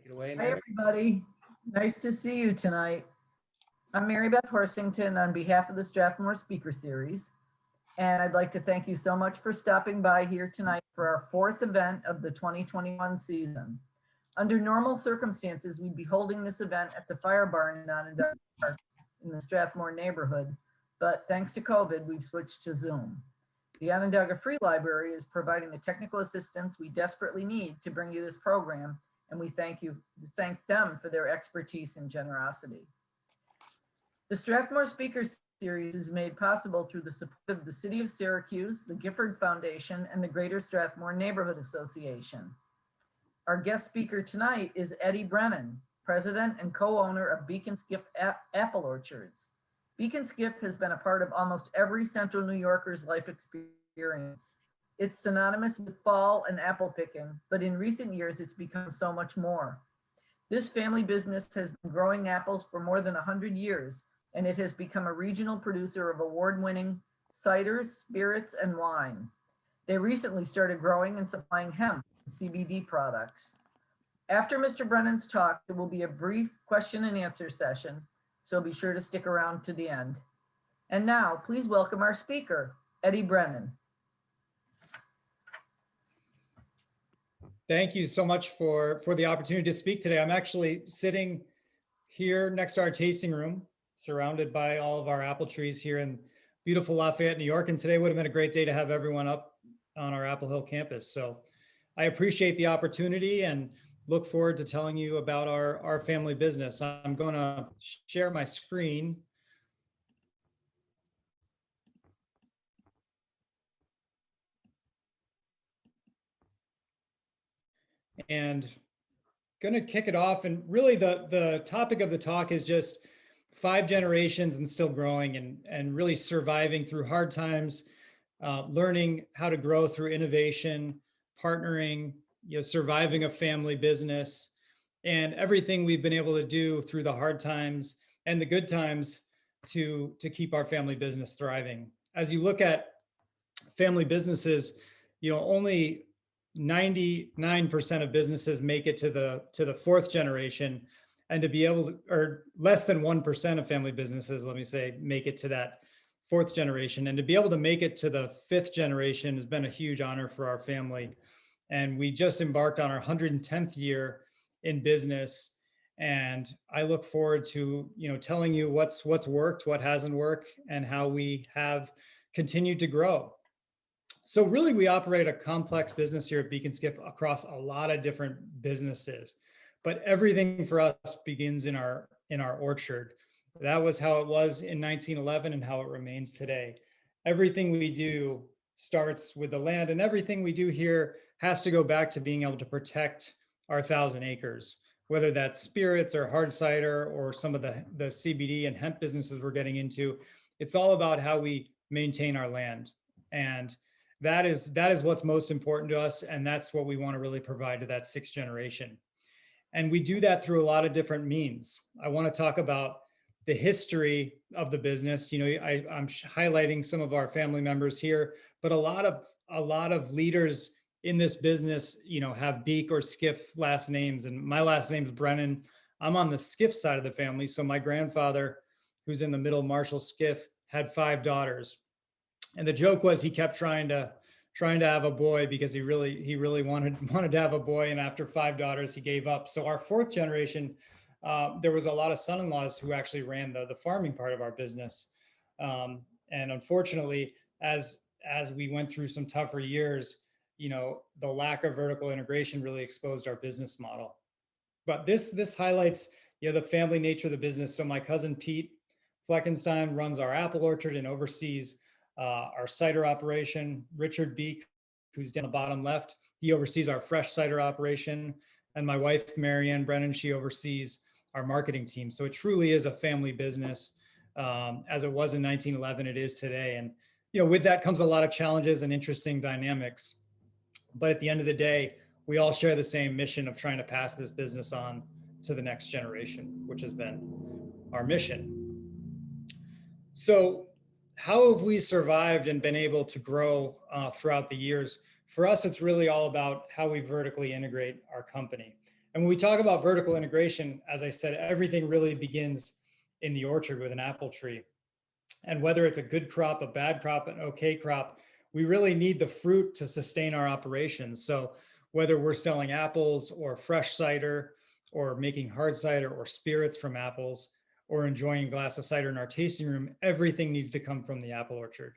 it away, Hi, Mary. everybody. Nice to see you tonight. I'm Mary Beth Horsington on behalf of the Strathmore Speaker Series. And I'd like to thank you so much for stopping by here tonight for our fourth event of the 2021 season. Under normal circumstances, we'd be holding this event at the Fire Barn in Onondaga Park in the Strathmore neighborhood. But thanks to COVID, we've switched to Zoom. The Onondaga Free Library is providing the technical assistance we desperately need to bring you this program, and we thank them for their expertise and generosity. The Strathmore Speaker Series is made possible through the support of the City of Syracuse, the Gifford Foundation, and the Greater Strathmore Neighborhood Association. Our guest speaker tonight is Eddie Brennan, president and co-owner of Beak Skiff Apple Orchards. Beak Skiff has been a part of almost every Central New Yorker's life experience. It's synonymous with fall and apple picking, but in recent years, it's become so much more. This family business has been growing apples for more than 100 years, and it has become a regional producer of award-winning ciders, spirits, and wine. They recently started growing and supplying hemp and CBD products. After Mr. Brennan's talk, there will be a brief question and answer session, so be sure to stick around to the end. And now, please welcome our speaker, Eddie Brennan. Thank you so much for the opportunity to speak today. I'm actually sitting here next to our tasting room, surrounded by all of our apple trees here in beautiful Lafayette, New York. And today would have been a great day to have everyone up on our Apple Hill campus. So I appreciate the opportunity and look forward to telling you about our family business. I'm going to share my screen. And going to kick it off. And really the topic of the talk is just 5 generations and still growing and really surviving through hard times, learning how to grow through innovation, partnering, surviving a family business, and everything we've been able to do through the hard times and the good times to keep our family business thriving. As you look at family businesses, only 99% of businesses make it to the 4th generation, and to be able to, or less than 1% of family businesses, let me say, make it to that 4th generation. And to be able to make it to the 5th generation has been a huge honor for our family. And we just embarked on our 110th year in business. And I look forward to, telling you what's worked, what hasn't worked, and how we have continued to grow. So really, we operate a complex business here at Beak Skiff across a lot of different businesses, but everything for us begins in our orchard. That was how it was in 1911 and how it remains today. Everything we do starts with the land, and everything we do here has to go back to being able to protect our 1,000 acres, whether that's spirits or hard cider or some of the CBD and hemp businesses we're getting into. It's all about how we maintain our land. And that is what's most important to us. And that's what we want to really provide to that 6th generation. And we do that through a lot of different means. I want to talk about the history of the business. I'm highlighting some of our family members here, but a lot of leaders in this business, have Beak or Skiff last names. And my last name's Brennan. I'm on the Skiff side of the family. So my grandfather, who's in the middle, Marshall Skiff, had 5 daughters. And the joke was he kept trying to have a boy because he really wanted to have a boy. And after 5 daughters, he gave up. So our 4th generation, there was a lot of son-in-laws who actually ran the farming part of our business. And unfortunately, as we went through some tougher years, the lack of vertical integration really exposed our business model. But this highlights, the family nature of the business. So my cousin Pete Fleckenstein runs our apple orchard and oversees our cider operation. Richard Beak, who's down the bottom left, he oversees our fresh cider operation. And my wife, Marianne Brennan, she oversees our marketing team. So it truly is a family business. As it was in 1911, it is today. And with that comes a lot of challenges and interesting dynamics. But at the end of the day, we all share the same mission of trying to pass this business on to the next generation, which has been our mission. So how have we survived and been able to grow throughout the years? For us, it's really all about how we vertically integrate our company. And when we talk about vertical integration, as I said, everything really begins in the orchard with an apple tree. And whether it's a good crop, a bad crop, an okay crop, we really need the fruit to sustain our operations. So whether we're selling apples or fresh cider or making hard cider or spirits from apples or enjoying a glass of cider in our tasting room, everything needs to come from the apple orchard.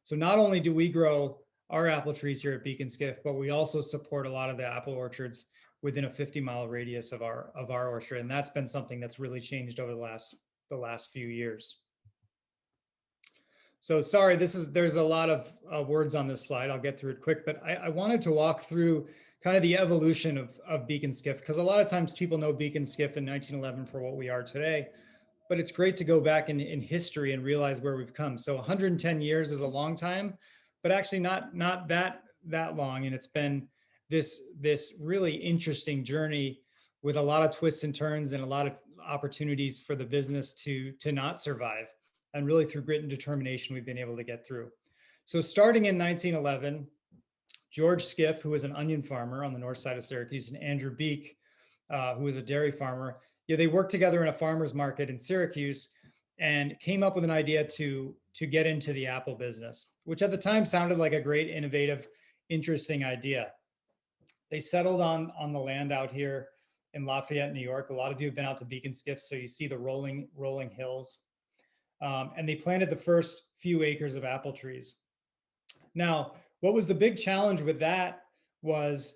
So not only do we grow our apple trees here at Beak Skiff, but we also support a lot of the apple orchards within a 50-mile radius of our orchard. And that's been something that's really changed over the last few years. So sorry, there's a lot of words on this slide. I'll get through it quick, but I wanted to walk through kind of the evolution of Beak Skiff, because a lot of times people know Beak Skiff in 1911 for what we are today, but it's great to go back in history and realize where we've come. So 110 years is a long time, but actually not that long. And it's been this really interesting journey with a lot of twists and turns and a lot of opportunities for the business to not survive. And really through grit and determination, we've been able to get through. So starting in 1911, George Skiff, who was an onion farmer on the north side of Syracuse, and Andrew Beak, who was a dairy farmer, they worked together in a farmer's market in Syracuse and came up with an idea to get into the apple business, which at the time sounded like a great, innovative, interesting idea. They settled on the land out here in Lafayette, New York. A lot of you have been out to Beak Skiff, so you see the rolling hills. And they planted the first few acres of apple trees. Now, what was the big challenge with that was,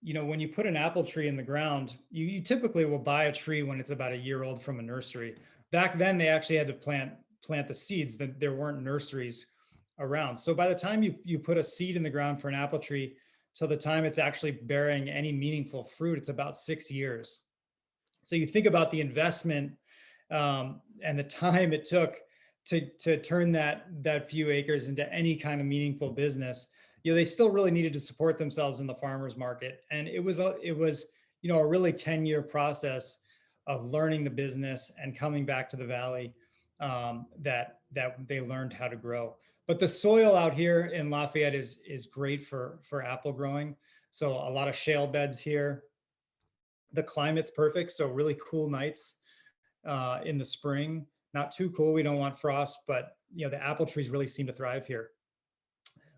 when you put an apple tree in the ground, you typically will buy a tree when it's about a year old from a nursery. Back then, they actually had to plant the seeds. There weren't nurseries around. So by the time you put a seed in the ground for an apple tree, till the time it's actually bearing any meaningful fruit, it's about 6 years. So you think about the investment and the time it took to turn that few acres into any kind of meaningful business. They still really needed to support themselves in the farmers market, and it was a really 10-year process of learning the business and coming back to the valley that they learned how to grow. But the soil out here in Lafayette is great for apple growing. So a lot of shale beds here. The climate's perfect, so really cool nights in the spring. Not too cool, we don't want frost, but the apple trees really seem to thrive here.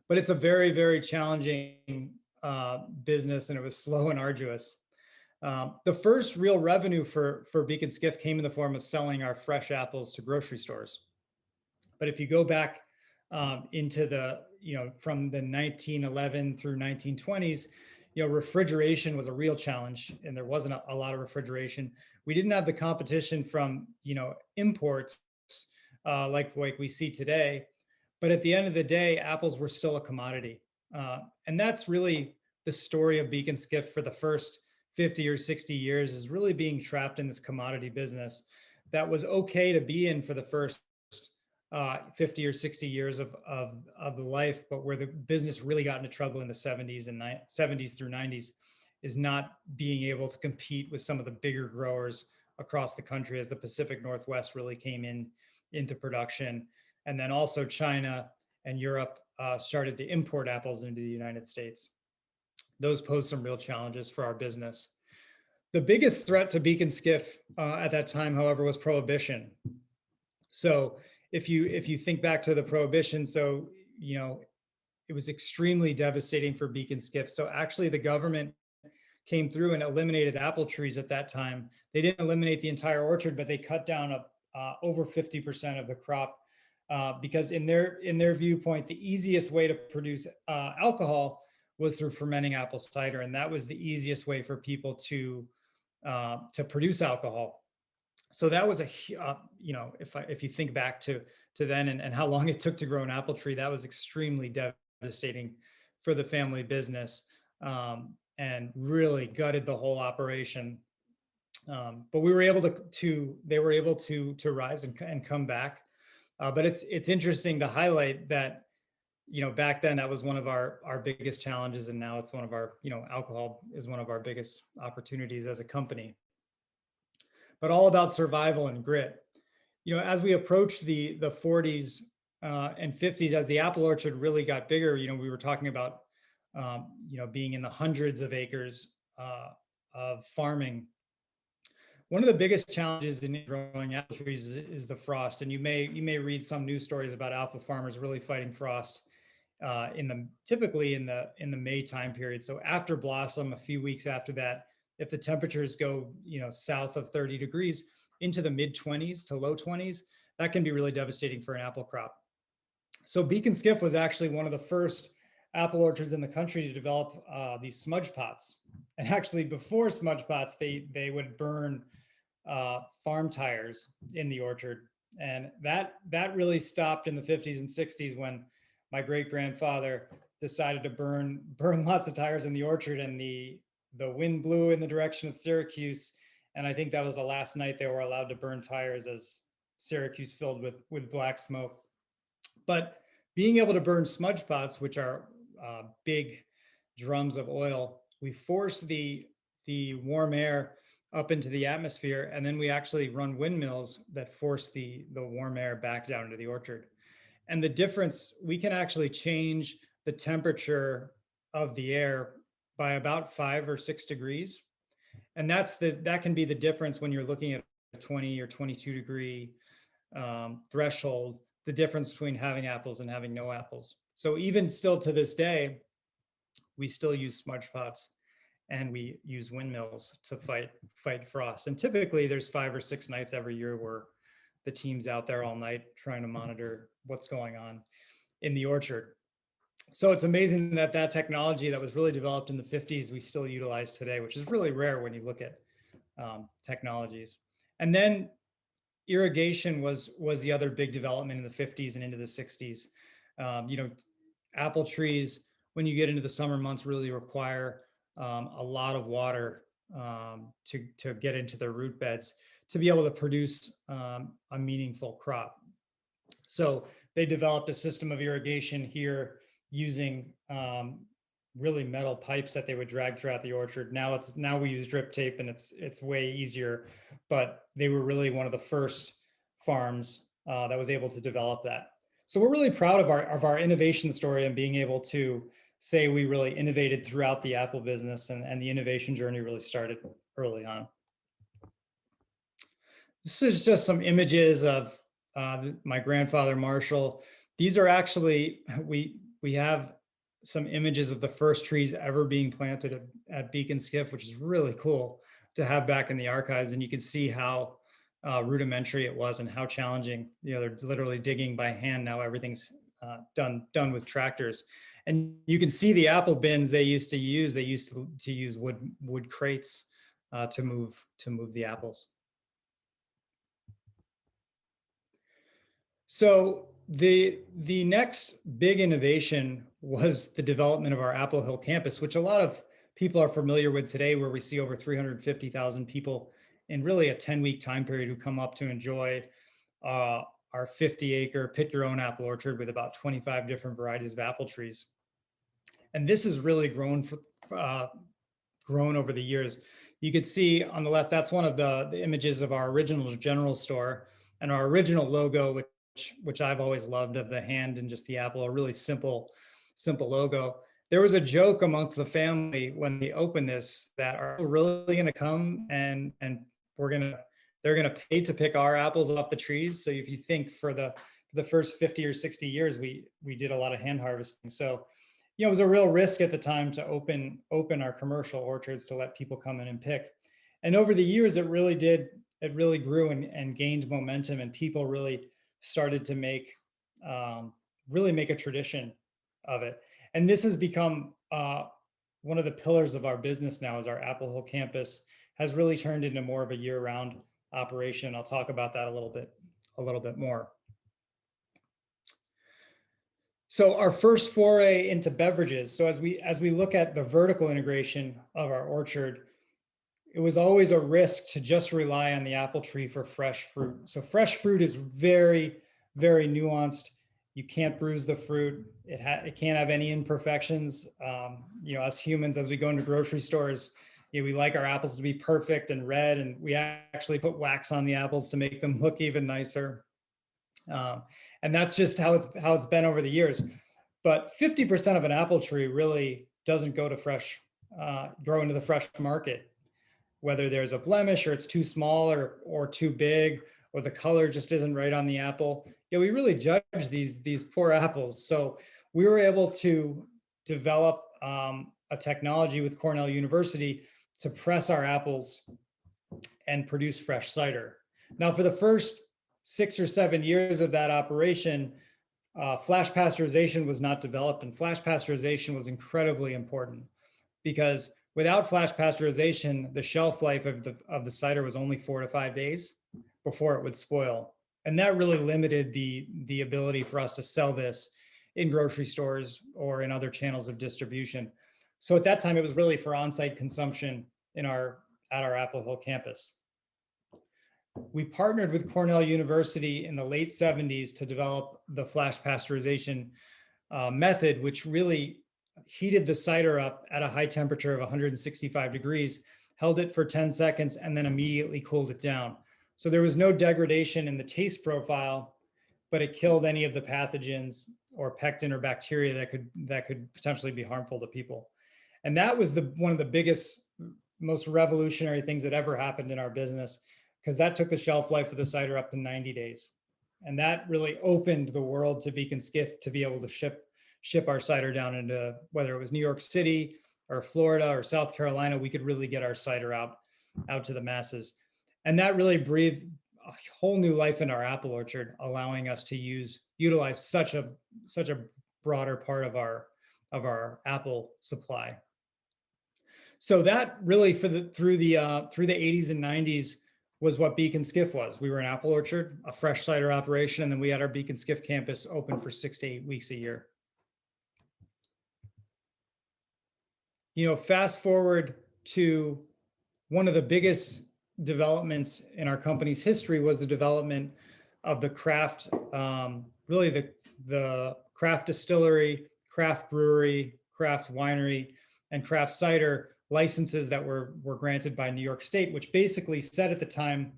But it's a very, very challenging business, and it was slow and arduous. The first real revenue for Beak Skiff came in the form of selling our fresh apples to grocery stores. But if you go back into from the 1911 through 1920s, refrigeration was a real challenge, and there wasn't a lot of refrigeration. We didn't have the competition from, imports like we see today. But at the end of the day, apples were still a commodity. And that's really the story of Beak Skiff for the first 50 or 60 years, is really being trapped in this commodity business that was okay to be in for the first 50 or 60 years of the life, but where the business really got into trouble in the 70s through 90s is not being able to compete with some of the bigger growers across the country as the Pacific Northwest really came into production. And then also China and Europe started to import apples into the United States. Those posed some real challenges for our business. The biggest threat to Beak Skiff at that time, however, was Prohibition. So if you think back to the Prohibition, so it was extremely devastating for Beak Skiff. So actually the government came through and eliminated apple trees at that time. They didn't eliminate the entire orchard, but they cut down over 50% of the crop. Because in their viewpoint, the easiest way to produce alcohol was through fermenting apple cider, and that was the easiest way for people to produce alcohol. So that was if you think back to then and how long it took to grow an apple tree, that was extremely devastating for the family business and really gutted the whole operation. But we were able they were able to rise and come back. But it's interesting to highlight that, back then that was one of our biggest challenges, and now it's one of our, alcohol is one of our biggest opportunities as a company. But all about survival and grit. As we approached the 40s and 50s, as the apple orchard really got bigger, we were talking about, being in the hundreds of acres farming. One of the biggest challenges in growing apple trees is the frost, and you may read some news stories about apple farmers really fighting frost typically in the May time period. So after blossom, a few weeks after that, if the temperatures go south of 30 degrees into the mid 20s to low 20s, that can be really devastating for an apple crop. So Beak Skiff was actually one of the first apple orchards in the country to develop these smudge pots. And actually, before smudge pots, they would burn farm tires in the orchard, and that really stopped in the 50s and 60s when my great-grandfather decided to burn lots of tires in the orchard, and the wind blew in the direction of Syracuse, and I think that was the last night they were allowed to burn tires as Syracuse filled with black smoke. But being able to burn smudge pots, which are big drums of oil, we force the warm air up into the atmosphere, and then we actually run windmills that force the warm air back down into the orchard. And the difference, we can actually change the temperature of the air by about 5 or 6 degrees. And that can be the difference when you're looking at a 20 or 22 degree threshold, the difference between having apples and having no apples. So even still to this day, we still use smudge pots and we use windmills to fight frost. And typically there's 5 or 6 nights every year where the team's out there all night trying to monitor what's going on in the orchard. So it's amazing that technology that was really developed in the 50s, we still utilize today, which is really rare when you look at technologies. And then irrigation was the other big development in the 50s and into the 60s. Apple trees, when you get into the summer months, really require a lot of water to get into their root beds to be able to produce a meaningful crop. So they developed a system of irrigation here using really metal pipes that they would drag throughout the orchard. Now we use drip tape, and it's way easier, but they were really one of the first farms that was able to develop that. So we're really proud of our innovation story and being able to say we really innovated throughout the apple business, and the innovation journey really started early on. This is just some images of my grandfather, Marshall. These are actually, we have some images of the first trees ever being planted at Beak Skiff, which is really cool to have back in the archives. And you can see how rudimentary it was and how challenging. They're literally digging by hand now. Everything's done with tractors. And you can see the apple bins they used to use. They used to use wood crates to move the apples. So the next big innovation was the development of our Apple Hill campus, which a lot of people are familiar with today, where we see over 350,000 people in really a 10-week time period who come up to enjoy our 50-acre pick your own apple orchard with about 25 different varieties of apple trees. And this has really grown over the years. You could see on the left, that's one of the images of our original general store, and our original logo, which I've always loved, of the hand and just the apple, a really simple logo. There was a joke amongst the family when they opened this that are really going to come and they're going to pay to pick our apples off the trees. So if you think for the first 50 or 60 years, we did a lot of hand harvesting. So, it was a real risk at the time to open our commercial orchards to let people come in and pick. And over the years, it really grew and gained momentum, and people really started to make a tradition of it. And this has become one of the pillars of our business now. Is our Apple Hill campus has really turned into more of a year-round operation. I'll talk about that a little bit more. So our first foray into beverages. So as we look at the vertical integration of our orchard, it was always a risk to just rely on the apple tree for fresh fruit. So fresh fruit is very, very nuanced. You can't bruise the fruit. It can't have any imperfections. Us humans, as we go into grocery stores, we like our apples to be perfect and red, and we actually put wax on the apples to make them look even nicer. And that's just how it's been over the years. But 50% of an apple tree really doesn't go to grow into the fresh market. whether there's a blemish or it's too small or too big, or the color just isn't right on the apple. We really judge these poor apples. So we were able to develop a technology with Cornell University to press our apples and produce fresh cider. Now, for the first 6 or 7 years of that operation, flash pasteurization was not developed, and flash pasteurization was incredibly important because without flash pasteurization, the shelf life of the cider was only 4 to 5 days before it would spoil. And that really limited the ability for us to sell this in grocery stores or in other channels of distribution. So at that time, it was really for on-site consumption at our Apple Hill campus. We partnered with Cornell University in the late 70s to develop the flash pasteurization method, which really heated the cider up at a high temperature of 165 degrees, held it for 10 seconds, and then immediately cooled it down. So there was no degradation in the taste profile, but it killed any of the pathogens or pectin or bacteria that could potentially be harmful to people. And that was one of the biggest, most revolutionary things that ever happened in our business, because that took the shelf life of the cider up to 90 days. And that really opened the world to Beak Skiff to be able to ship our cider down into, whether it was New York City or Florida or South Carolina, we could really get our cider out to the masses. And that really breathed a whole new life in our apple orchard, allowing us to utilize such a broader part of our apple supply. So that really through the 80s and 90s was what Beak Skiff was. We were an apple orchard, a fresh cider operation, and then we had our Beak Skiff campus open for 6 to 8 weeks a year. Fast forward to one of the biggest developments in our company's history was the development of the craft, really the craft distillery, craft brewery, craft winery, and craft cider licenses that were granted by New York State, which basically said at the time,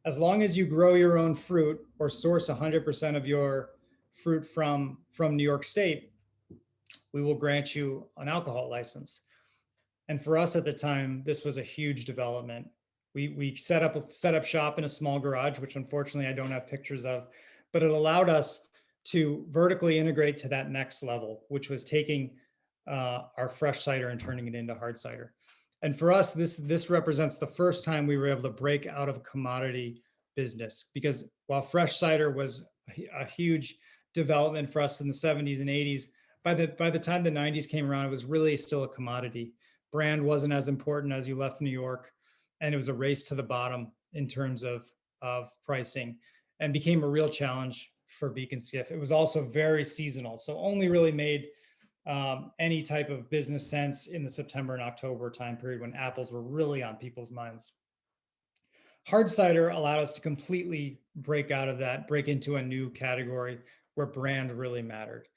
as long as you grow your own fruit or source 100% of your fruit from New York State, we will grant you an alcohol license. And for us at the time, this was a huge development. We set up shop in a small garage, which unfortunately I don't have pictures of, but it allowed us to vertically integrate to that next level, which was taking our fresh cider and turning it into hard cider. And for us, this represents the first time we were able to break out of a commodity business, because while fresh cider was a huge development for us in the 70s and 80s, by the time the 90s came around, it was really still a commodity. Brand wasn't as important as you left New York, and it was a race to the bottom in terms of pricing, and became a real challenge for Beak Skiff. It was also very seasonal, so only really made any type of business sense in the September and October time period when apples were really on people's minds. Hard cider allowed us to completely break out of that, break into a new category where brand really mattered.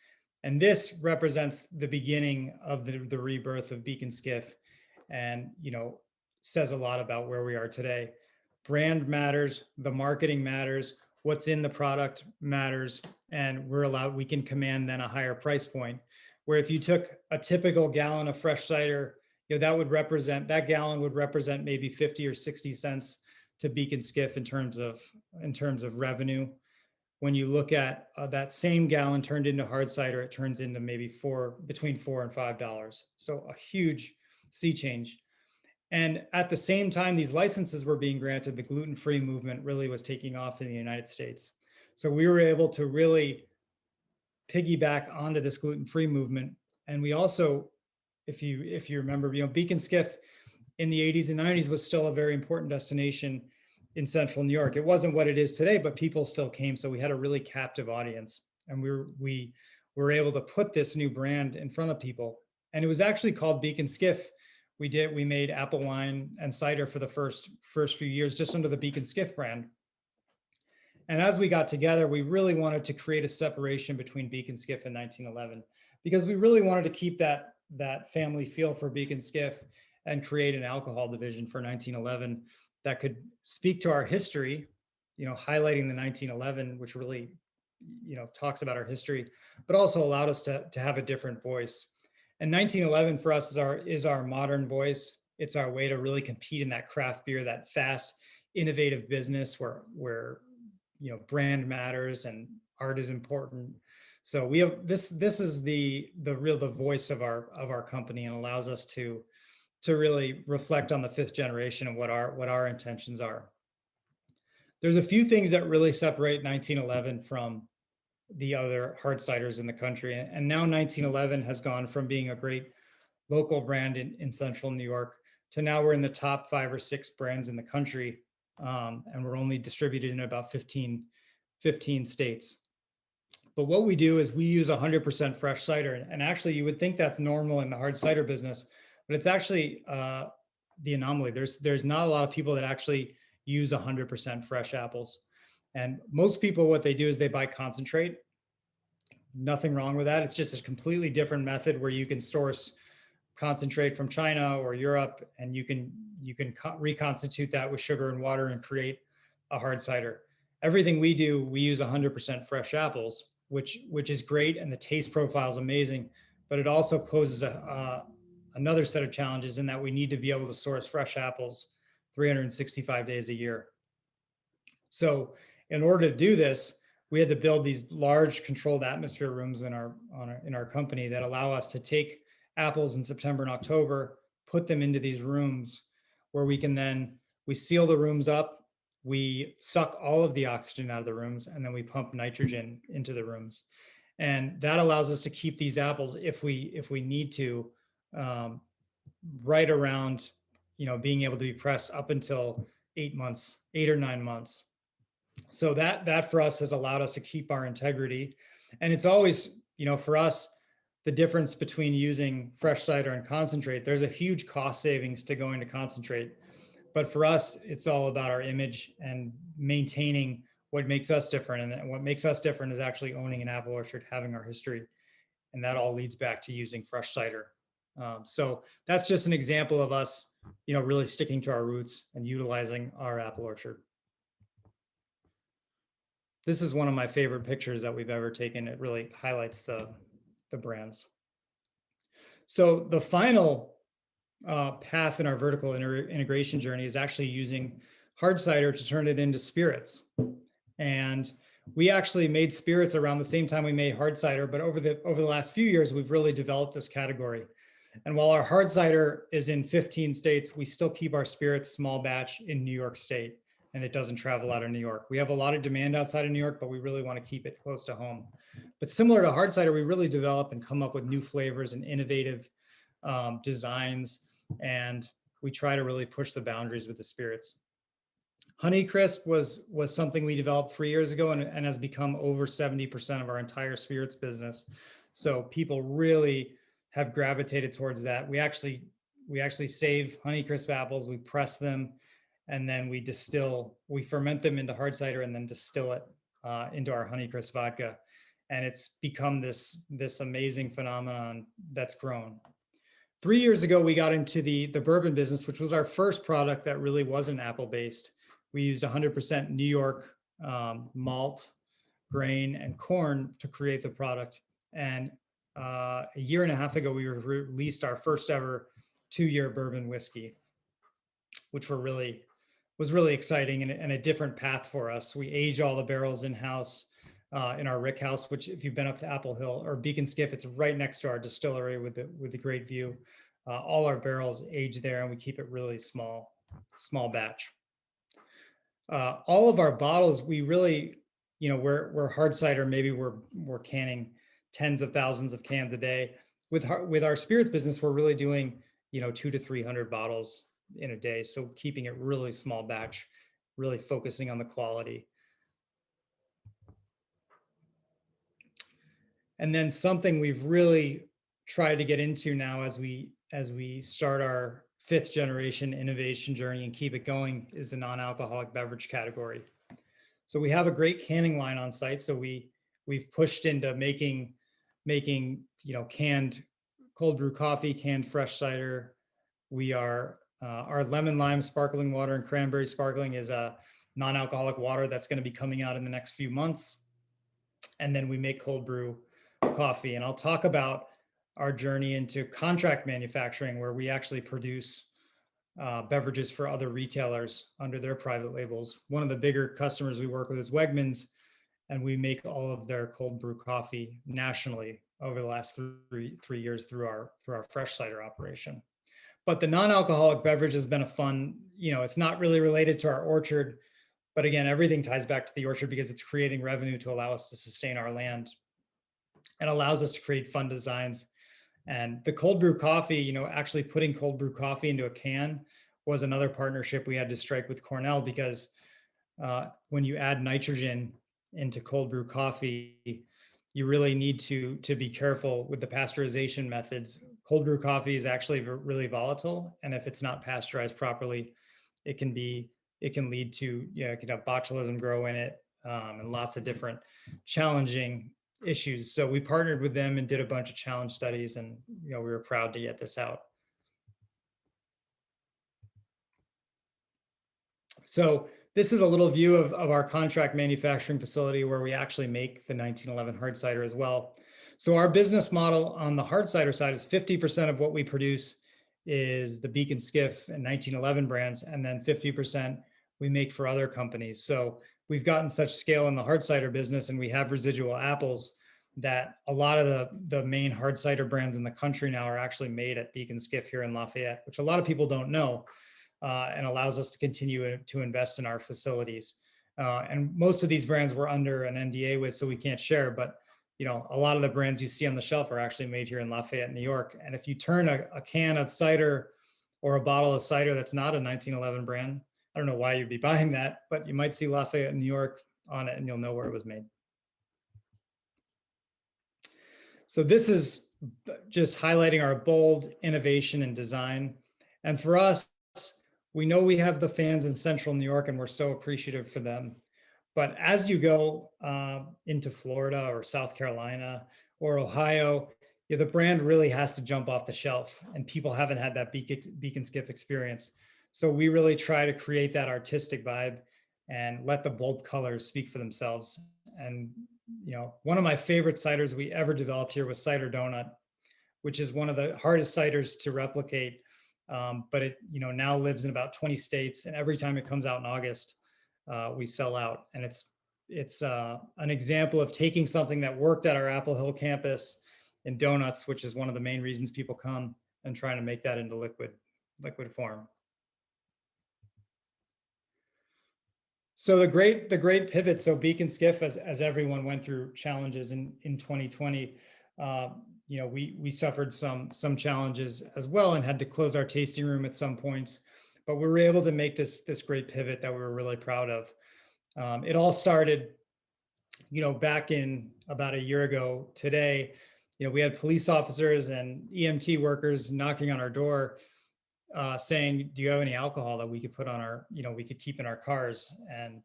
And this represents the beginning of the rebirth of Beak Skiff, and says a lot about where we are today. Brand matters, the marketing matters, what's in the product matters, and we can command then a higher price point. Where if you took a typical gallon of fresh cider, that gallon would represent maybe 50 or 60 cents to Beak Skiff in terms of revenue. When you look at that same gallon turned into hard cider, it turns into maybe between $4 and $5. So a huge sea change. And at the same time these licenses were being granted, the gluten-free movement really was taking off in the United States. So we were able to really piggyback onto this gluten-free movement. And we also, if you remember, Beak Skiff in the 80s and 90s was still a very important destination in central New York. It wasn't what it is today, but people still came. So we had a really captive audience, and we were able to put this new brand in front of people. And it was actually called Beak Skiff. We made apple wine and cider for the first few years just under the Beak Skiff brand. And as we got together, we really wanted to create a separation between Beak Skiff and 1911, because we really wanted to keep that family feel for Beak Skiff and create an alcohol division for 1911 that could speak to our history, highlighting the 1911, which really, talks about our history, but also allowed us to have a different voice. And 1911 for us is our modern voice. It's our way to really compete in that craft beer, that fast, innovative business where brand matters and art is important. So we have this is the voice of our company, and allows us to really reflect on the fifth generation and what our intentions are. There's a few things that really separate 1911 from the other hard ciders in the country. And now 1911 has gone from being a great local brand in central New York to now we're in the top 5 or 6 brands in the country. And we're only distributed in about 15 states. But what we do is we use 100% fresh cider. And actually, you would think that's normal in the hard cider business, but it's actually the anomaly. There's not a lot of people that actually use 100% fresh apples. And most people, what they do is they buy concentrate. Nothing wrong with that. It's just a completely different method where you can source concentrate from China or Europe, and you can reconstitute that with sugar and water and create a hard cider. Everything we do, we use 100% fresh apples, which is great, and the taste profile is amazing, but it also poses another set of challenges in that we need to be able to source fresh apples 365 days a year. So in order to do this, we had to build these large controlled atmosphere rooms in our company that allow us to take apples in September and October, put them into these rooms where we seal the rooms up, we suck all of the oxygen out of the rooms, and then we pump nitrogen into the rooms. And that allows us to keep these apples, if we need to, right around, being able to be pressed up until 8 or 9 months. So that for us has allowed us to keep our integrity. And it's always, for us, the difference between using fresh cider and concentrate, there's a huge cost savings to going to concentrate. But for us, it's all about our image and maintaining what makes us different. And what makes us different is actually owning an apple orchard, having our history. And that all leads back to using fresh cider. So that's just an example of us, really sticking to our roots and utilizing our apple orchard. This is one of my favorite pictures that we've ever taken. It really highlights the brands. So the final path in our vertical integration journey is actually using hard cider to turn it into spirits. And we actually made spirits around the same time we made hard cider, but over the last few years, we've really developed this category. And while our hard cider is in 15 states, we still keep our spirits small batch in New York State, and it doesn't travel out of New York. We have a lot of demand outside of New York, but we really want to keep it close to home. But similar to hard cider, we really develop and come up with new flavors and innovative designs, and we try to really push the boundaries with the spirits. Honeycrisp was something we developed 3 years ago and has become over 70% of our entire spirits business. So people really have gravitated towards that. We actually save Honeycrisp apples, we press them, and then we ferment them into hard cider and then distill it into our Honeycrisp vodka. And it's become this amazing phenomenon that's grown. 3 years ago, we got into the bourbon business, which was our first product that really wasn't apple-based. We used 100% New York malt, grain, and corn to create the product. And a year and a half ago, we released our first ever 2-year bourbon whiskey, which was really exciting and a different path for us. We aged all the barrels in-house in our rick house, which if you've been up to Apple Hill or Beak Skiff, it's right next to our distillery with the great view. All our barrels age there, and we keep it really small batch. All of our bottles, we really, we're hard cider, maybe we're canning tens of thousands of cans a day. With our spirits business, we're really doing 200 to 300 bottles in a day. So keeping it really small batch, really focusing on the quality. And then something we've really tried to get into now as we start our 5th generation innovation journey and keep it going is the non-alcoholic beverage category. So we have a great canning line on site. So we've pushed into making canned cold brew coffee, canned fresh cider. We are our lemon lime sparkling water and cranberry sparkling is a non-alcoholic water that's going to be coming out in the next few months. And then we make cold brew coffee. And I'll talk about our journey into contract manufacturing, where we actually produce beverages for other retailers under their private labels. One of the bigger customers we work with is Wegmans, and we make all of their cold brew coffee nationally over the last three years through our fresh cider operation. But the non-alcoholic beverage has been a fun, it's not really related to our orchard, but again, everything ties back to the orchard because it's creating revenue to allow us to sustain our land and allows us to create fun designs. And the cold brew coffee, actually putting cold brew coffee into a can was another partnership we had to strike with Cornell, because when you add nitrogen into cold brew coffee, you really need to be careful with the pasteurization methods. Cold brew coffee is actually really volatile, and if it's not pasteurized properly, it can lead to, it can have botulism grow in it, and lots of different challenging issues. So we partnered with them and did a bunch of challenge studies, and we were proud to get this out. So this is a little view of our contract manufacturing facility where we actually make the 1911 hard cider as well. So our business model on the hard cider side is 50% of what we produce is the Beak and Skiff and 1911 brands, and then 50% we make for other companies. So we've gotten such scale in the hard cider business, and we have residual apples, that a lot of the main hard cider brands in the country now are actually made at Beak and Skiff here in Lafayette, which a lot of people don't know. And allows us to continue to invest in our facilities. And most of these brands we're under an NDA with, so we can't share, but a lot of the brands you see on the shelf are actually made here in Lafayette, New York. And if you turn a can of cider or a bottle of cider that's not a 1911 brand, I don't know why you'd be buying that, but you might see Lafayette, New York on it, and you'll know where it was made. So this is just highlighting our bold innovation and design. And for us, we know we have the fans in Central New York, and we're so appreciative for them. But as you go into Florida or South Carolina or Ohio, the brand really has to jump off the shelf, and people haven't had that Beak and Skiff experience. So we really try to create that artistic vibe and let the bold colors speak for themselves. And one of my favorite ciders we ever developed here was Cider Donut, which is one of the hardest ciders to replicate. But it now lives in about 20 states, and every time it comes out in August, we sell out. And it's an example of taking something that worked at our Apple Hill campus in donuts, which is one of the main reasons people come, and trying to make that into liquid form. So the great pivot. So Beak and Skiff, as everyone went through challenges in 2020. We suffered some challenges as well and had to close our tasting room at some points, but we were able to make this great pivot that we were really proud of. It all started, back in about a year ago today. We had police officers and EMT workers knocking on our door, saying, "Do you have any alcohol that we could put on our, we could keep in our cars, and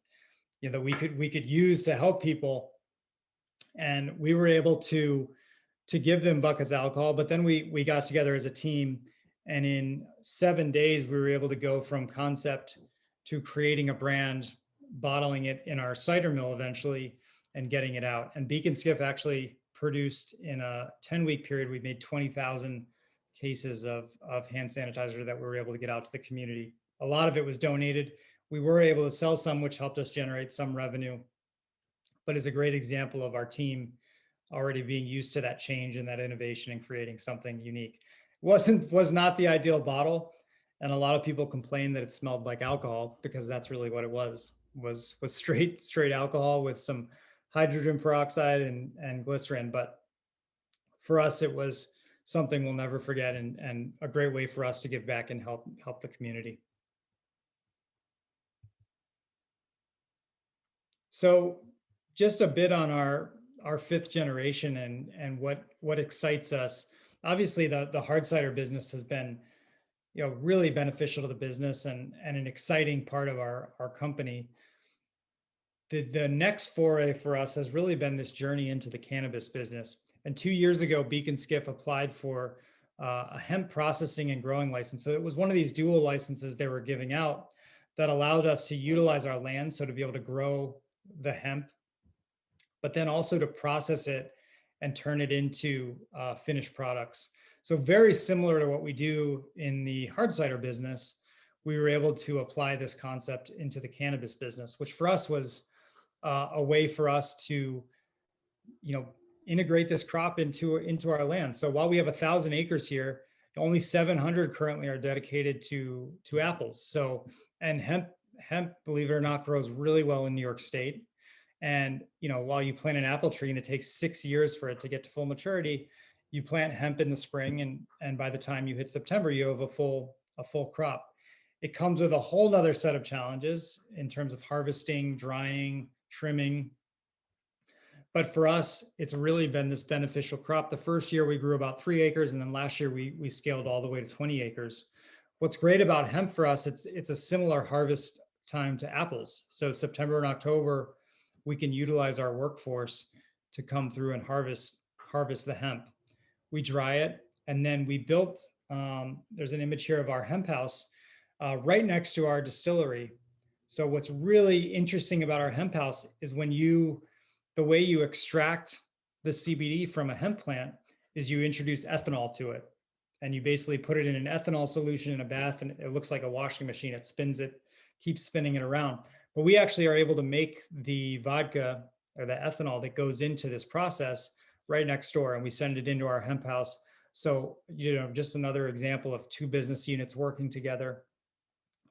that we could use to help people?" And we were able to give them buckets of alcohol. But then we got together as a team, and in 7 days, we were able to go from concept to creating a brand, bottling it in our cider mill eventually, and getting it out. And Beak and Skiff actually produced, in a 10-week period, we made 20,000 cases of hand sanitizer that we were able to get out to the community. A lot of it was donated. We were able to sell some, which helped us generate some revenue, but is a great example of our team already being used to that change and that innovation and creating something unique. Was not the ideal bottle, and a lot of people complained that it smelled like alcohol, because that's really what it was straight alcohol with some hydrogen peroxide and glycerin. But for us, it was something we'll never forget, and a great way for us to give back and help the community. So just a bit on our fifth generation and what excites us. Obviously, the hard cider business has been really beneficial to the business and an exciting part of our company. The next foray for us has really been this journey into the cannabis business. And 2 years ago, Beak and Skiff applied for a hemp processing and growing license. So it was one of these dual licenses they were giving out that allowed us to utilize our land, so to be able to grow the hemp, but then also to process it and turn it into finished products. So very similar to what we do in the hard cider business, we were able to apply this concept into the cannabis business, which for us was a way for us to, integrate this crop into our land. So while we have 1,000 acres here, only 700 currently are dedicated to apples. So, and hemp, believe it or not, grows really well in New York State. And while you plant an apple tree and it takes 6 years for it to get to full maturity, you plant hemp in the spring, and by the time you hit September, you have a full crop. It comes with a whole nother set of challenges in terms of harvesting, drying, trimming. But for us, it's really been this beneficial crop. The first year we grew about 3 acres, and then last year we scaled all the way to 20 acres. What's great about hemp for us, it's a similar harvest time to apples. So September and October, we can utilize our workforce to come through and harvest the hemp. We dry it, and then we built, there's an image here of our hemp house right next to our distillery. So what's really interesting about our hemp house is the way you extract the CBD from a hemp plant is you introduce ethanol to it. And you basically put it in an ethanol solution in a bath, and it looks like a washing machine. It spins it, keeps spinning it around. But we actually are able to make the vodka or the ethanol that goes into this process right next door, and we send it into our hemp house. So, just another example of 2 business units working together.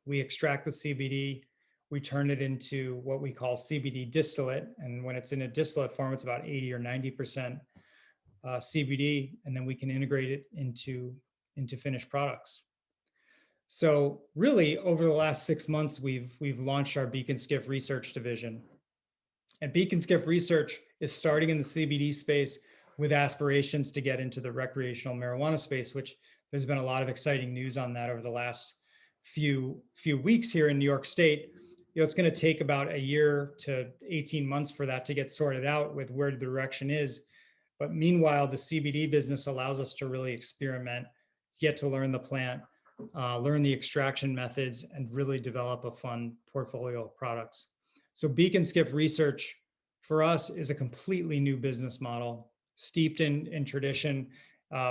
We extract the CBD, we turn it into what we call Cbd Distillate. And when it's in a distillate form, it's about 80 or 90% CBD, and then we can integrate it into finished products. So really, over the last 6 months, we've launched our Beak Skiff Research division. And Beak Skiff Research is starting in the CBD space with aspirations to get into the recreational marijuana space, which there's been a lot of exciting news on that over the last few weeks here in New York State. It's going to take about a year to 18 months for that to get sorted out with where the direction is. But meanwhile, the CBD business allows us to really experiment, get to learn the plant, learn the extraction methods, and really develop a fun portfolio of products. So Beak Skiff Research for us is a completely new business model, steeped in tradition,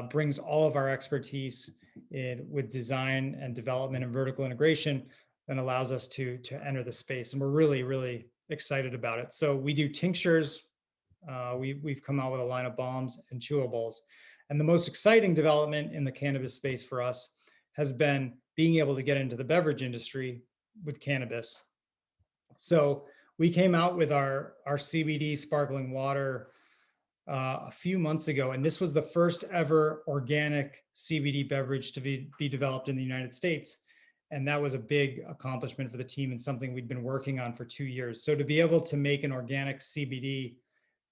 brings all of our expertise with design and development and vertical integration, and allows us to enter the space. And we're really, really excited about it. So we do tinctures. We've come out with a line of balms and chewables. And the most exciting development in the cannabis space for us has been being able to get into the beverage industry with cannabis. So we came out with our CBD sparkling water a few months ago, and this was the first ever organic CBD beverage to be developed in the United States. And that was a big accomplishment for the team and something we'd been working on for 2 years. So to be able to make an organic CBD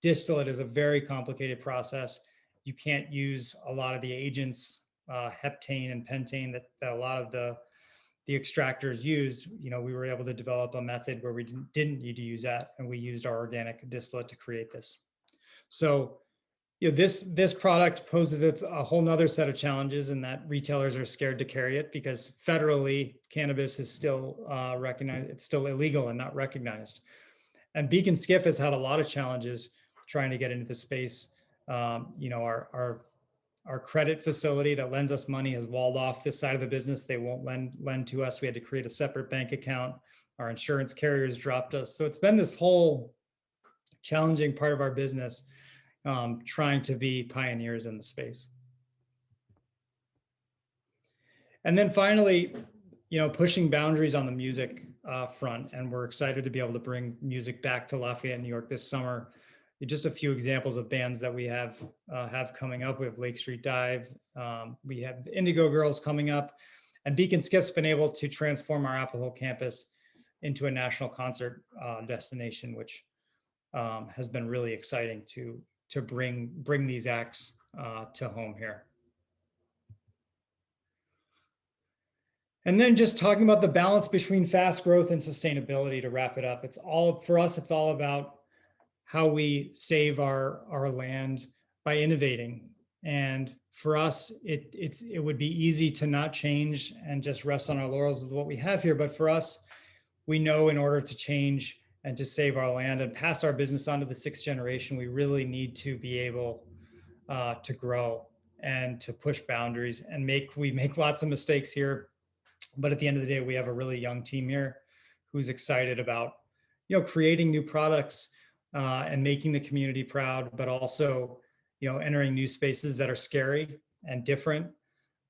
distillate is a very complicated process. You can't use a lot of the agents, heptane and pentane that a lot of the extractors use. We were able to develop a method where we didn't need to use that, and we used our organic distillate to create this. So this product poses a whole nother set of challenges in that retailers are scared to carry it because federally cannabis is still recognized. It's still illegal and not recognized. And Beak Skiff has had a lot of challenges trying to get into the space. Our credit facility that lends us money has walled off this side of the business. They won't lend to us. We had to create a separate bank account. Our insurance carriers dropped us. So it's been this whole challenging part of our business, trying to be pioneers in the space. And then finally, pushing boundaries on the music front. And we're excited to be able to bring music back to Lafayette, New York this summer. Just a few examples of bands that we have coming up. We have Lake Street Dive. We have the Indigo Girls coming up. And Beak Skiff's been able to transform our Apple Hill campus into a national concert destination, which has been really exciting to bring these acts to home here. And then just talking about the balance between fast growth and sustainability to wrap it up. For us, it's all about how we save our land by innovating. And for us, it would be easy to not change and just rest on our laurels with what we have here. But for us, we know in order to change and to save our land and pass our business on to the 6th generation, we really need to be able to grow and to push boundaries. And we make lots of mistakes here. But at the end of the day, we have a really young team here who's excited about, creating new products and making the community proud, but also, entering new spaces that are scary and different.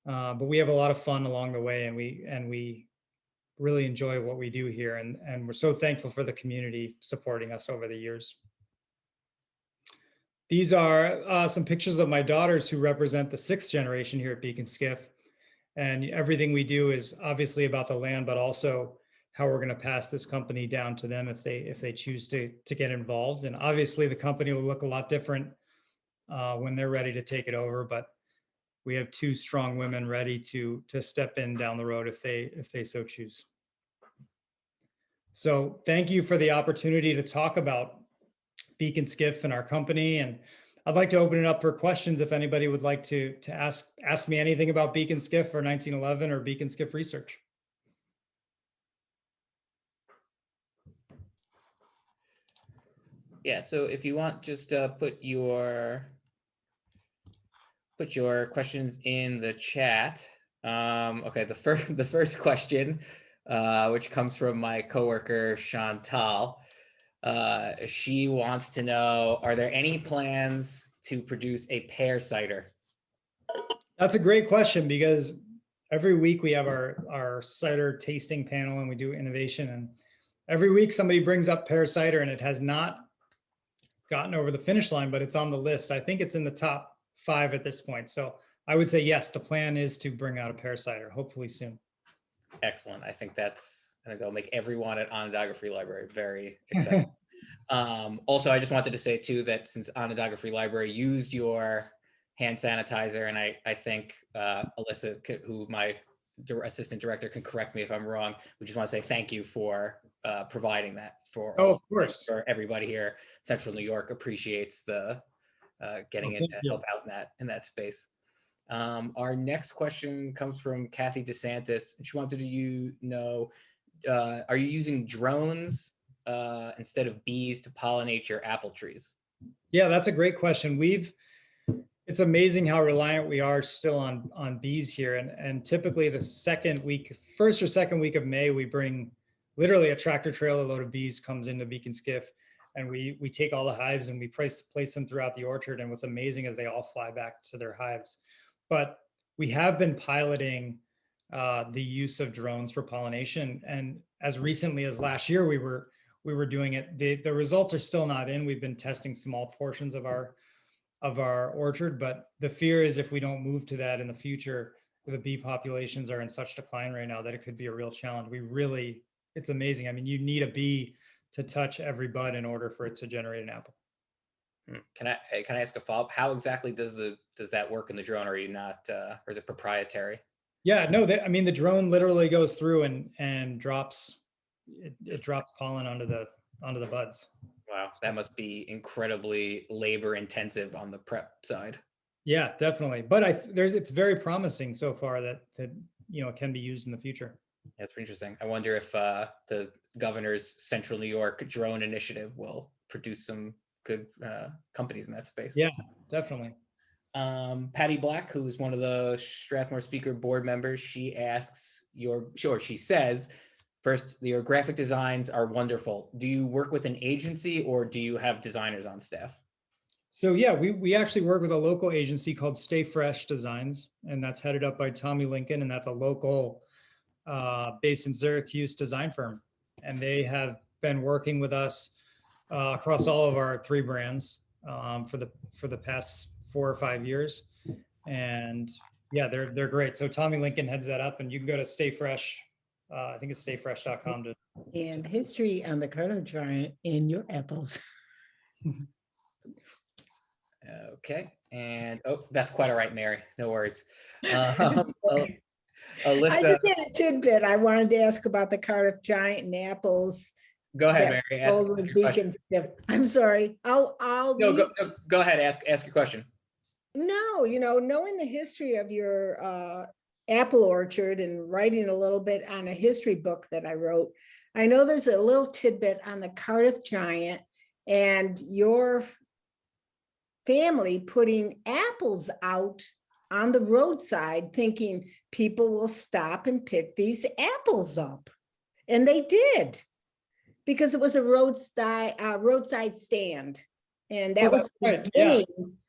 But we have a lot of fun along the way, and we really enjoy what we do here. And we're so thankful for the community supporting us over the years. These are some pictures of my daughters who represent the 6th generation here at Beak Skiff. And everything we do is obviously about the land, but also how we're going to pass this company down to them if they choose to get involved. And obviously the company will look a lot different when they're ready to take it over. But we have 2 strong women ready to step in down the road if they so choose. So thank you for the opportunity to talk about Beak Skiff and our company. And I'd like to open it up for questions if anybody would like to ask me anything about Beak Skiff or 1911 or Beak Skiff research. Yeah, so if you want, just put your questions in the chat. Okay, the first question, which comes from my coworker Chantal. She wants to know, are there any plans to produce a pear cider? That's a great question, because every week we have our cider tasting panel and we do innovation, and every week somebody brings up pear cider and it has not gotten over the finish line, but it's on the list. I think it's in the top 5 at this point. So I would say yes, the plan is to bring out a pear cider, hopefully soon. Excellent. I think that'll make everyone at Onondaga Free Library very excited. Also, I just wanted to say too that since Onondaga Free Library used your hand sanitizer, and I think Alyssa, who my assistant director, can correct me if I'm wrong, we just want to say thank you for providing that for of course, for everybody here. Central New York appreciates the getting in to help out in that space. Our next question comes from Kathy DeSantis, and she wanted to know, are you using drones instead of bees to pollinate your apple trees? Yeah, that's a great question. It's amazing how reliant we are still on bees here. And typically the first or second week of May, we bring literally a tractor trailer load of bees comes into Beak Skiff, and we take all the hives and we place them throughout the orchard. And what's amazing is they all fly back to their hives. But we have been piloting the use of drones for pollination. And as recently as last year, we were doing it. The results are still not in. We've been testing small portions of our orchard, but the fear is if we don't move to that in the future, the bee populations are in such decline right now that it could be a real challenge. It's amazing. I mean, you need a bee to touch every bud in order for it to generate an apple. Can I ask a follow-up? How exactly does that work in the drone? Are you not, or is it proprietary? Yeah, no, the drone literally goes through and drops pollen onto the buds. Wow, that must be incredibly labor intensive on the prep side. Yeah, definitely. But it's very promising so far that it can be used in the future. That's interesting. I wonder if the governor's Central New York drone initiative will produce some good companies in that space. Yeah, definitely. Patty Black, who is one of the Strathmore Speaker board members, she says, first, your graphic designs are wonderful. Do you work with an agency or do you have designers on staff? So yeah, we actually work with a local agency called Stay Fresh Designs, and that's headed up by Tommy Lincoln, and that's a local based in Syracuse design firm. And they have been working with us across all of our 3 brands for the past 4 or 5 years. And yeah, they're great. So Tommy Lincoln heads that up, and you can go to Stay Fresh. I think it's stayfresh.com. And history on the Carter giant in your apples. Okay. And that's quite all right, Mary. No worries. I Alyssa, just had a tidbit. I wanted to ask about the Cardiff Giant and apples. go ahead, Mary. Ask your question. I'm sorry. I'll go ahead. Ask your question. No, knowing the history of your apple orchard and writing a little bit on a history book that I wrote, I know there's a little tidbit on the Cardiff Giant and your family putting apples out on the roadside thinking people will stop and pick these apples up. And they did, because it was a roadside stand. And that was the right, yeah. beginning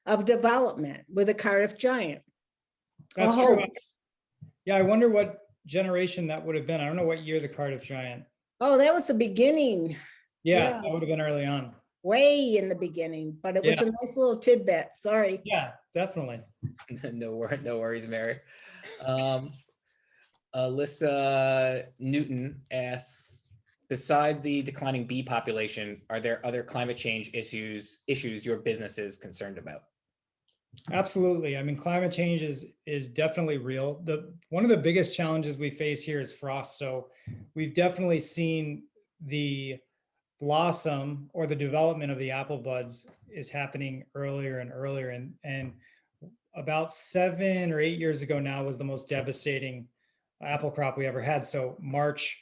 of development with a Cardiff Giant. That's A true. hoax. Yeah, I wonder what generation that would have been. I don't know what year the Cardiff Giant. Oh, that was the beginning, Yeah, Yeah. that would have been early on. way in the beginning, but it was Yeah. a nice little tidbit. Sorry. Yeah, definitely. No worries, Mary. Alyssa Newton asks, beside the declining bee population, are there other climate change issues your business is concerned about? Absolutely. I mean, climate change is definitely real. One of the biggest challenges we face here is frost. So we've definitely seen the blossom or the development of the apple buds is happening earlier and earlier. And about 7 or 8 years ago now was the most devastating apple crop we ever had. So March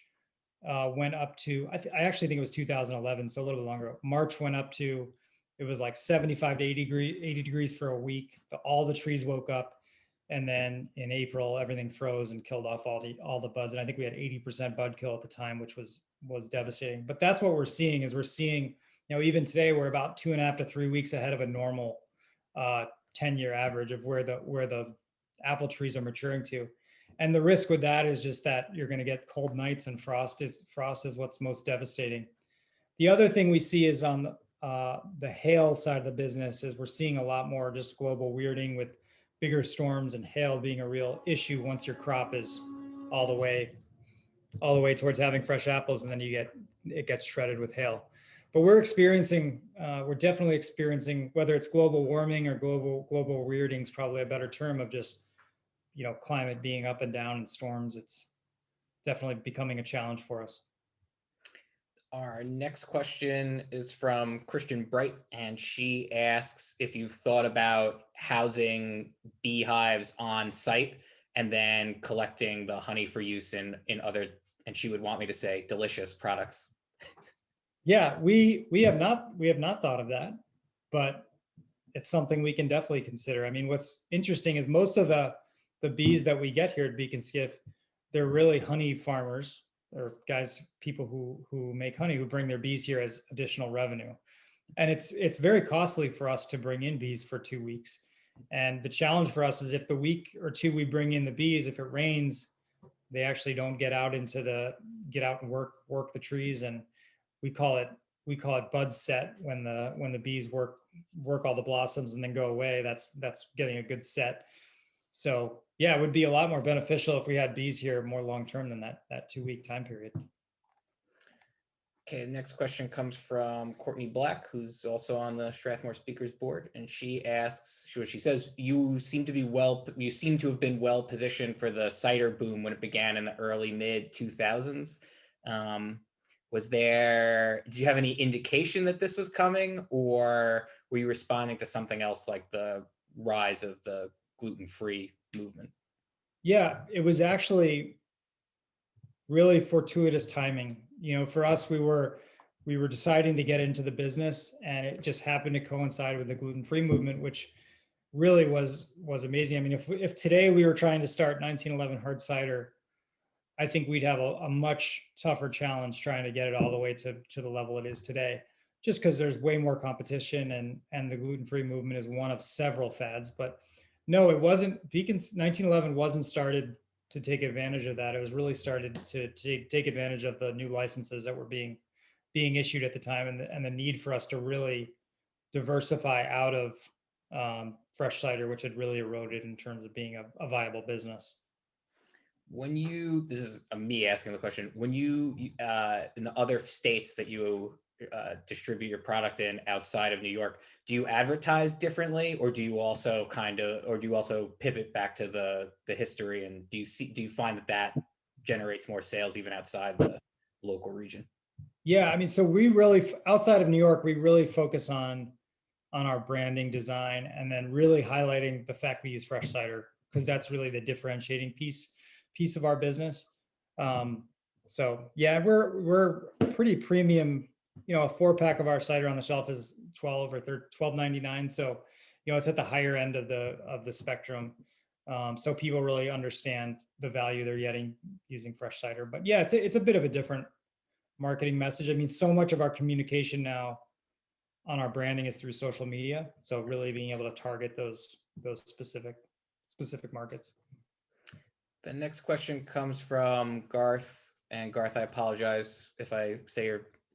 went up to, I actually think it was 2011, so a little bit longer. March went up to, it was like 75 to 80 degrees for a week. All the trees woke up. And then in April, everything froze and killed off all the buds. And I think we had 80% bud kill at the time, which was devastating. But that's what we're seeing even today, we're about 2.5 to 3 weeks ahead of a normal 10-year average of where the apple trees are maturing to. And the risk with that is just that you're going to get cold nights, and frost is what's most devastating. The other thing we see is on the hail side of the business is we're seeing a lot more just global weirding, with bigger storms and hail being a real issue once your crop is all the way towards having fresh apples, and then it gets shredded with hail. But we're definitely experiencing, whether it's global warming or global weirding is probably a better term, of just climate being up and down and storms. It's definitely becoming a challenge for us. Our next question is from Christian Bright, and she asks if you've thought about housing beehives on site and then collecting the honey for use in other, and she would want me to say, delicious products. Yeah, we have not thought of that, but it's something we can definitely consider. I mean, what's interesting is most of the bees that we get here at Beak Skiff, they're really honey farmers, or people who make honey, who bring their bees here as additional revenue. And it's very costly for us to bring in bees for 2 weeks. And the challenge for us is, if the week or two we bring in the bees, if it rains, they actually don't get out and work the trees. And we call it bud set when the bees work all the blossoms and then go away. That's getting a good set. So yeah, it would be a lot more beneficial if we had bees here more long-term than that 2-week time period. Okay, the next question comes from Courtney Black, who's also on the Strathmore Speakers Board, and she asks, she says, you seem to have been well positioned for the cider boom when it began in the early mid 2000s. Did you have any indication that this was coming, or were you responding to something else, like the rise of the gluten-free movement? Yeah, it was actually really fortuitous timing. For us, we were deciding to get into the business, and it just happened to coincide with the gluten-free movement, which really was amazing. I mean, if today we were trying to start 1911 hard cider, I think we'd have a much tougher challenge trying to get it all the way to the level it is today, just because there's way more competition, and the gluten-free movement is one of several fads. But no, it wasn't. Beacon's 1911 wasn't started to take advantage of that. It was really started to take advantage of the new licenses that were being issued at the time, and the need for us to really diversify out of fresh cider, which had really eroded in terms of being a viable business. This is me asking the question, when you in the other states that you distribute your product in outside of New York, do you advertise differently, or do you also pivot back to the history, and do you find that generates more sales even outside the local region? Yeah, I mean, so we really, outside of New York, we really focus on our branding design, and then really highlighting the fact we use fresh cider, because that's really the differentiating piece of our business. So yeah, we're pretty premium. A 4-pack of our cider on the shelf is $12.99. So, it's at the higher end of the spectrum. So people really understand the value they're getting using fresh cider. But yeah, it's a bit of a different marketing message. I mean, so much of our communication now on our branding is through social media. So really being able to target those specific markets. The next question comes from Garth, and Garth, I apologize if I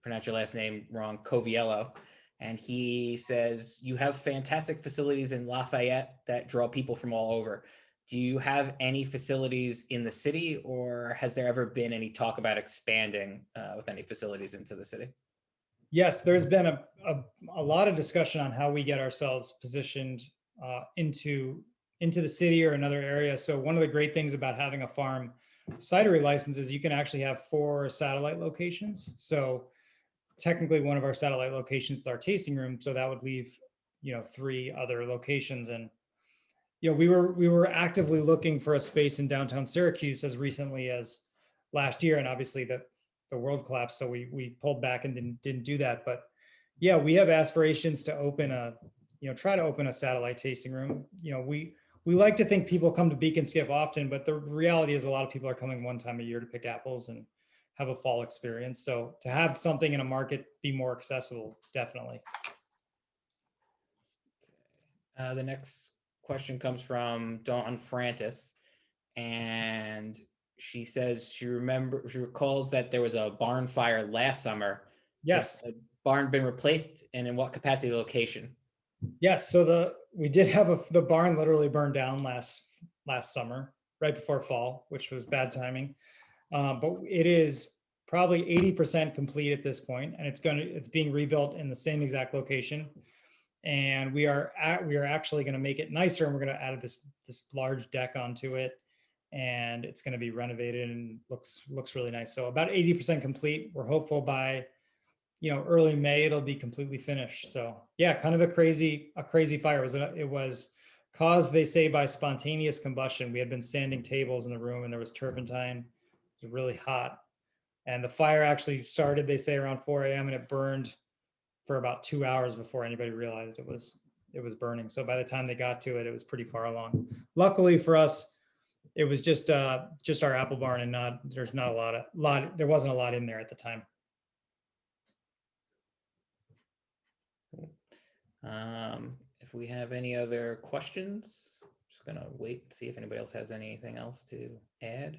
pronounce your last name wrong, Coviello. And he says, you have fantastic facilities in Lafayette that draw people from all over. Do you have any facilities in the city, or has there ever been any talk about expanding with any facilities into the city? Yes, there's been a lot of discussion on how we get ourselves positioned into the city or another area. So one of the great things about having a farm cidery license is you can actually have 4 satellite locations. So technically one of our satellite locations is our tasting room. So that would leave, 3 other locations. And, we were actively looking for a space in downtown Syracuse as recently as last year. And obviously the world collapsed. So we pulled back and didn't do that. But yeah, we have aspirations to open try to open a satellite tasting room. We like to think people come to Beak Skiff often, but the reality is a lot of people are coming one time a year to pick apples and have a fall experience. So to have something in a market be more accessible, definitely. The next question comes from Dawn Frantis, and she says she recalls that there was a barn fire last summer. Yes. Has the barn been replaced, and in what capacity location? Yes. So we did have the barn literally burned down last summer, right before fall, which was bad timing. But it is probably 80% complete at this point, and it's being rebuilt in the same exact location. And we are actually going to make it nicer, and we're going to add this large deck onto it, and it's going to be renovated and looks really nice. So about 80% complete. We're hopeful by early May it'll be completely finished. So yeah, kind of a crazy fire. It was caused, they say, by spontaneous combustion. We had been sanding tables in the room, and there was turpentine. It was really hot, and the fire actually started, they say, around 4 a.m. and it burned for about 2 hours before anybody realized it was burning. So by the time they got to it, it was pretty far along. Luckily for us, it was just our apple barn, and there wasn't a lot in there at the time. If we have any other questions, just gonna wait and see if anybody else has anything else to add.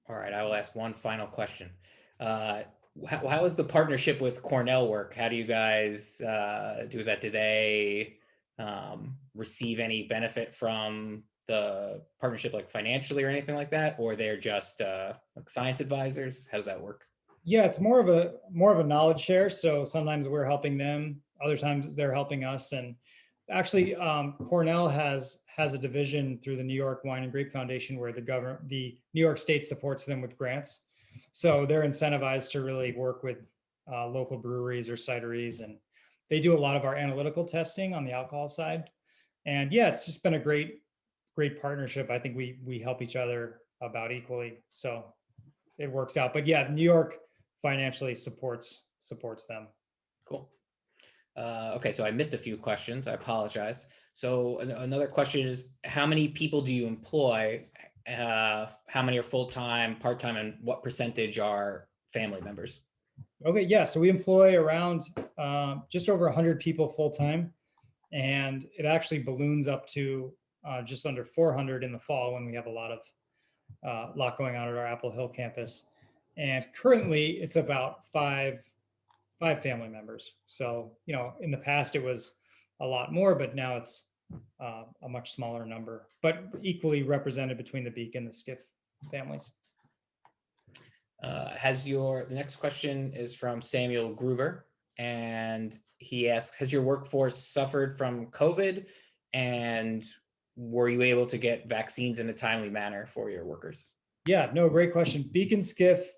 All right, I will ask one final question. How is the partnership with Cornell work? How do you guys do that? Do they receive any benefit from the partnership, like financially or anything like that, or they're just like science advisors? How does that work? Yeah, it's more of a knowledge share. So sometimes we're helping them, other times they're helping us. And actually, Cornell has a division through the New York Wine and Grape Foundation where the New York State supports them with grants. So they're incentivized to really work with local breweries or cideries, and they do a lot of our analytical testing on the alcohol side. And yeah, it's just been a great partnership. I think we help each other about equally, so it works out. But yeah, New York financially supports them. Cool. Okay, so I missed a few questions. I apologize. So another question is, how many people do you employ? How many are full-time, part-time, and what percentage are family members? Okay, yeah, so we employ around just over 100 people full-time, and it actually balloons up to just under 400 in the fall when we have a lot going on at our Apple Hill campus. And currently it's about five family members. So, in the past it was a lot more, but now it's a much smaller number, but equally represented between the Beak and the Skiff families. The next question is from Samuel Gruber, and he asks, has your workforce suffered from COVID, and were you able to get vaccines in a timely manner for your workers? Yeah, no, great question. Beak Skiff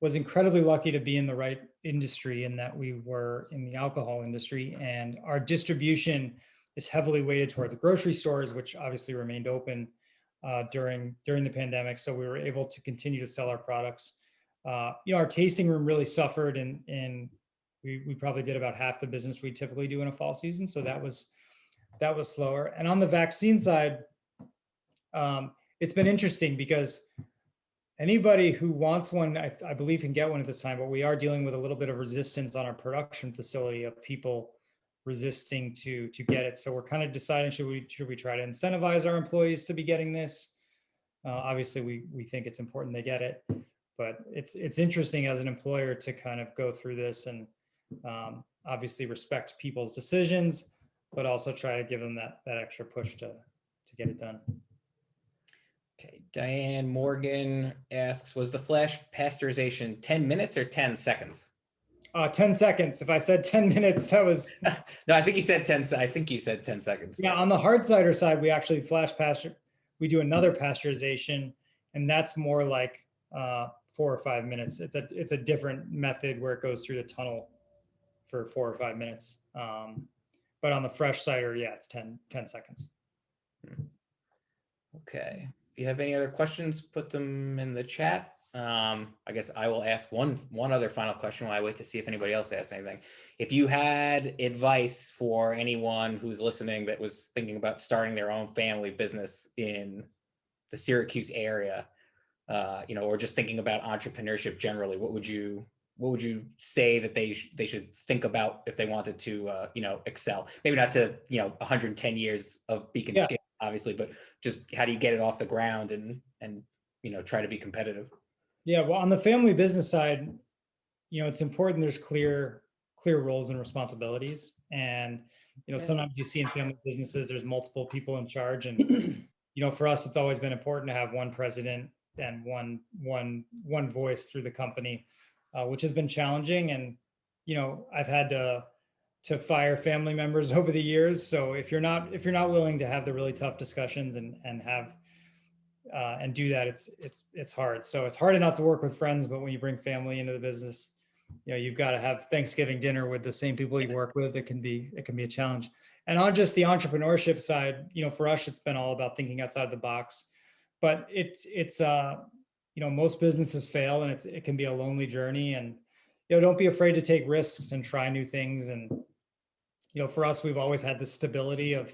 was incredibly lucky to be in the right industry, in that we were in the alcohol industry, and our distribution is heavily weighted towards grocery stores, which obviously remained open during the pandemic. So we were able to continue to sell our products. Our tasting room really suffered in we probably did about half the business we typically do in a fall season. So that was slower. And on the vaccine side, it's been interesting because anybody who wants one, I believe can get one at this time, but we are dealing with a little bit of resistance on our production facility of people resisting to get it. So we're kind of deciding, should we try to incentivize our employees to be getting this? Obviously we think it's important they get it, but it's interesting as an employer to kind of go through this and obviously respect people's decisions, but also try to give them that extra push to get it done. Okay, Diane Morgan asks, was the flash pasteurization 10 minutes or 10 seconds? 10 seconds. If I said 10 minutes, that was. No, I think you said 10. I think you said 10 seconds. Yeah, on the hard cider side, we actually we do another pasteurization, and that's more like 4 or 5 minutes. It's a different method where it goes through the tunnel for 4 or 5 minutes. But on the fresh cider, yeah, it's 10 seconds. Okay. If you have any other questions, put them in the chat. I guess I will ask one other final question while I wait to see if anybody else asks anything. If you had advice for anyone who's listening that was thinking about starting their own family business in the Syracuse area, or just thinking about entrepreneurship generally, what would you say that they should think about if they wanted to excel? Maybe not to 110 years of Beak Skiff, obviously, but just how do you get it off the ground and try to be competitive? Yeah, well, on the family business side, it's important there's clear roles and responsibilities. And, sometimes you see in family businesses, there's multiple people in charge. And, for us, it's always been important to have one president and one voice through the company, which has been challenging. And, I've had to fire family members over the years. So if you're not willing to have the really tough discussions and do that, it's hard. So it's hard enough to work with friends, but when you bring family into the business, you've got to have Thanksgiving dinner with the same people you work with. It can be a challenge. And on just the entrepreneurship side, for us, it's been all about thinking outside the box. But it's most businesses fail, and it can be a lonely journey. And don't be afraid to take risks and try new things. And for us, we've always had the stability of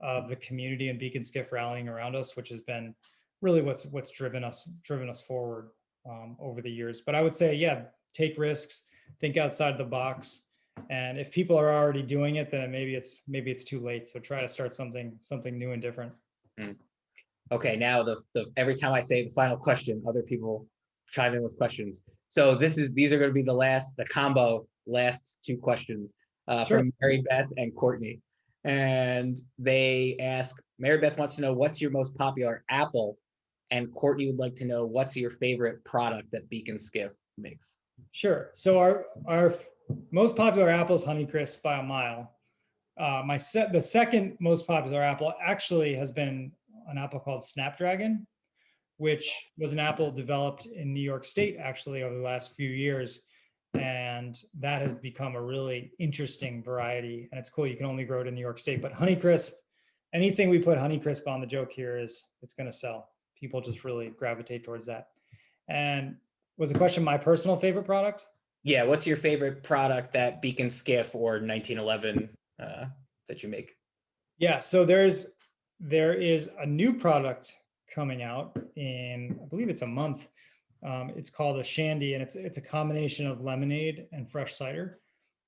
the community and Beak Skiff rallying around us, which has been really what's driven us forward over the years. But I would say, take risks, think outside the box, and if people are already doing it, then maybe it's too late. So try to start something new and different. Okay, now the every time I say the final question, other people chime in with questions. So these are going to be the last two questions Sure. from Mary Beth and Courtney. And they ask, Mary Beth wants to know what's your most popular apple, and Courtney would like to know what's your favorite product that Beak Skiff makes. Sure. So our most popular apple is Honeycrisp by a mile. The second most popular apple actually has been an apple called Snapdragon, which was an apple developed in New York State actually over the last few years. And that has become a really interesting variety. And it's cool. You can only grow it in New York State. But Honeycrisp, anything we put Honeycrisp on, the joke here is it's going to sell. People just really gravitate towards that. And was the question my personal favorite product? Yeah. What's your favorite product that Beak Skiff or 1911 that you make? Yeah. So there is a new product coming out in, I believe it's a month. It's called a shandy, and it's a combination of lemonade and fresh cider,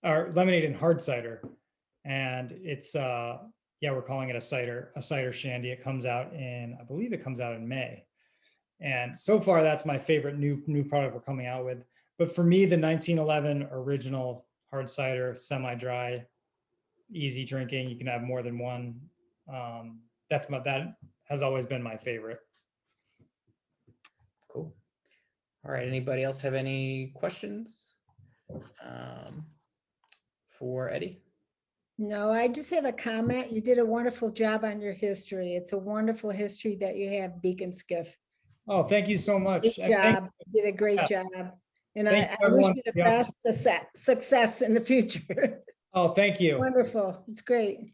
or lemonade and hard cider. And it's we're calling it a cider shandy. I believe it comes out in May. And so far, that's my favorite new product we're coming out with. But for me, the 1911 original hard cider, semi-dry, easy drinking. You can have more than one. That has always been my favorite. Cool. All right. Anybody else have any questions for Eddie? No, I just have a comment. You did a wonderful job on your history. It's a wonderful history that you have, Beak Skiff. Oh, thank you so much. Good job. You did a great job. And I wish you the best success in the future. Oh, thank you. Wonderful. It's great.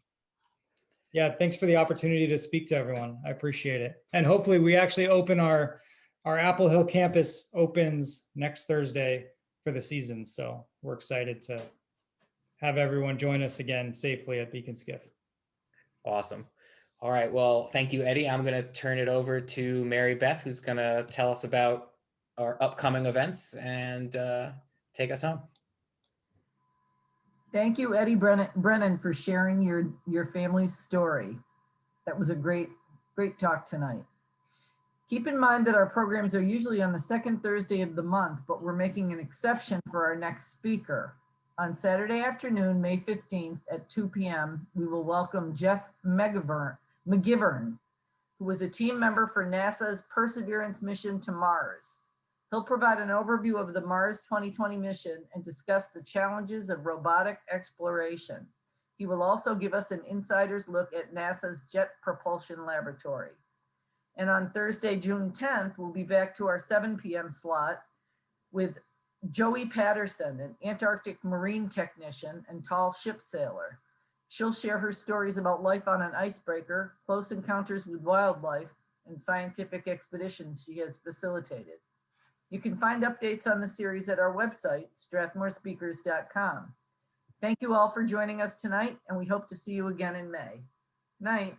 Yeah, thanks for the opportunity to speak to everyone. I appreciate it. And hopefully we actually open our Apple Hill campus opens next Thursday for the season. So we're excited to have everyone join us again safely at Beak Skiff. Awesome. All right. Well, thank you, Eddie. I'm going to turn it over to Mary Beth, who's going to tell us about our upcoming events and take us home. Thank you, Eddie Brennan, for sharing your family's story. That was a great talk tonight. Keep in mind that our programs are usually on the second Thursday of the month, but we're making an exception for our next speaker. On Saturday afternoon, May 15th at 2 p.m., we will welcome Jeff McGivern, who was a team member for NASA's Perseverance mission to Mars. He'll provide an overview of the Mars 2020 mission and discuss the challenges of robotic exploration. He will also give us an insider's look at NASA's Jet Propulsion Laboratory. And on Thursday, June 10th, we'll be back to our 7 p.m. slot with Joey Patterson, an Antarctic marine technician and tall ship sailor. She'll share her stories about life on an icebreaker, close encounters with wildlife, and scientific expeditions she has facilitated. You can find updates on the series at our website, strathmorespeakers.com. Thank you all for joining us tonight, and we hope to see you again in May. Night.